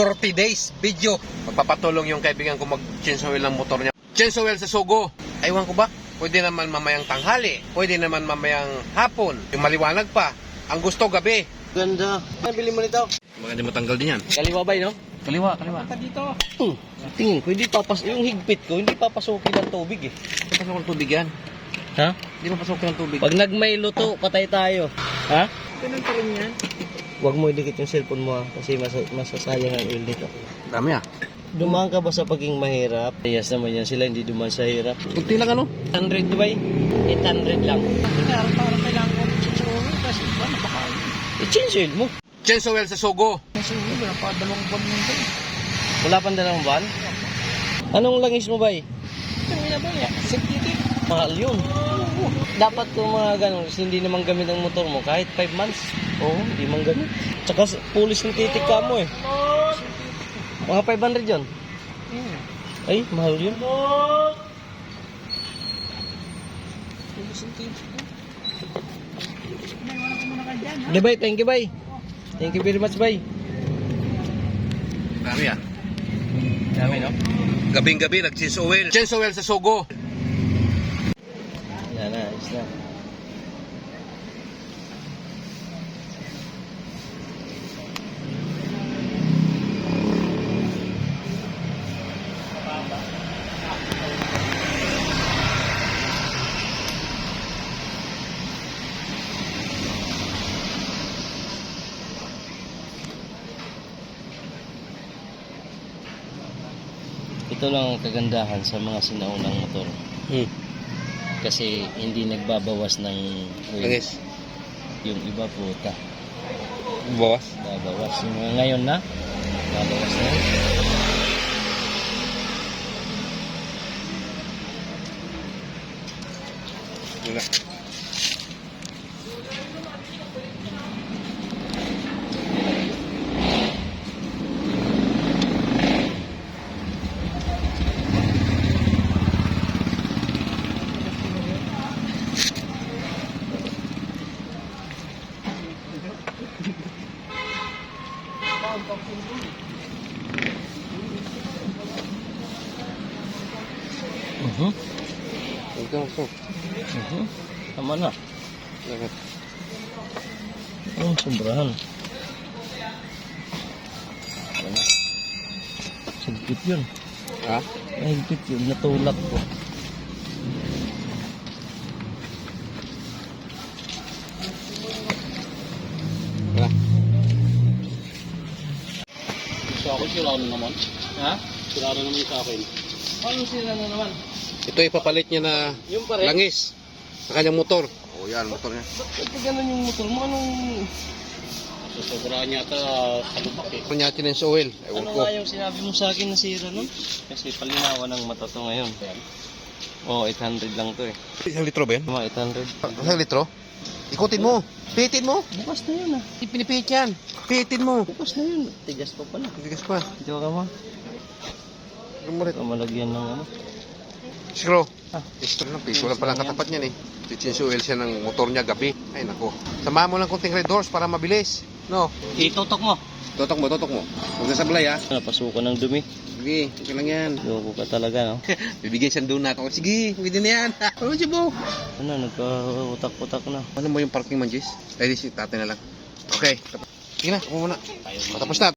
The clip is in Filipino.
40 days video. Magpapatulong yung kaibigan ko mag-change oil ng motor niya. Change oil sa Sogo. Aywan ko ba? Pwede naman mamayang tanghali. Pwede naman mamayang hapon. Yung maliwanag pa. Ang gusto gabi. Ganda. Ano bili mo nito? Baka di matanggal din yan. Kaliwa ba no? Kaliwa. Baka dito. Tingin ko, hindi yung higpit ko, hindi papasukin ng tubig eh. Hindi pasok ng tubig yan. Ha? Hindi mapasok ng tubig. Pag nagmay luto, patay tayo. Ha? Ganun pa rin yan. Huwag mo idikit yung cellphone mo kasi masasayang ang oil nito. Dami Dumaan ka ba sa pagiging mahirap? Yes naman yan sila, hindi dumaan sa hirap. Kunti lang 100 ba? 800 lang. Parang kailangan ko change oil kasi iba napakain. I-change oil mo. Change oil sa Sogo. Kasi iba pa dalawang buwan nito. Wala pang dalawang buwan? Anong langis mo ba? Ang ina ba niya? Sintitik. Mahal yun. Dapat kung mga ganun, kasi hindi naman gamit ang motor mo kahit 5 months. Oo, hindi man gamit. Tsaka pulis ng titik ka mo eh. Mga 500 yun. Ay, mahal yun. Okay, bye. Thank you, bye. Thank you very much, bye. Dami Dami, no? Gabing-gabi nag-change oil. Change oil sa Sogo. Yan na, ayos na. Ito lang ang kagandahan sa mga sinaunang motor. Kasi hindi nagbabawas ng oil. Langis. Yung iba puta. Bawas. Babawas. Yung mga ngayon na, babawas na yun. Wala. Tama na. Sobrahan. Higpit yun. Ha? Higpit yun. Natulak ko. Wala. Sa akin, sira na naman. Ha? Sira na naman sa akin. Ano sila na naman? Ito ipapalit niya na Yung pa rin? langis sa kanyang motor. Oh, yan motor niya. Ba't ganun yung motor mo? Anong... Sobrang yata sa lubak eh. Ito niya change oil. Ewan Ano ko. nga yung sinabi mo sa akin na sira nun? Kasi palinawan ng mata to ngayon. Oo, 800 lang to eh. Isang litro ba yan? Mga 800. Isang litro? Ikutin mo. Pihitin mo. Bukas na yun ah. Pinipihit yan. Pihitin mo. Bukas na yun. Tigas pa pala. Tigas pa. Ito ka mo. Ano mo rin? Ito malagyan ng ano. Siguro. Pisto lang. Pisto lang palang katapat niyan eh. Change oil siya ng motor niya gabi. Ay nako. Samahan mo lang konting red doors para mabilis. No? Itutok mo. Totok mo, totok mo. Huwag na sablay ha. Napasukan ng dumi. Sige, okay lang yan. Loko ka talaga no. Bibigyan siyang donut. O, sige, pwede na yan. Ano siya mo? Ano, nagka-utak-utak na. Ano mo yung parking man, Jis? Ay, di si tatay na lang. Okay. Sige na, ako muna. Matapos na.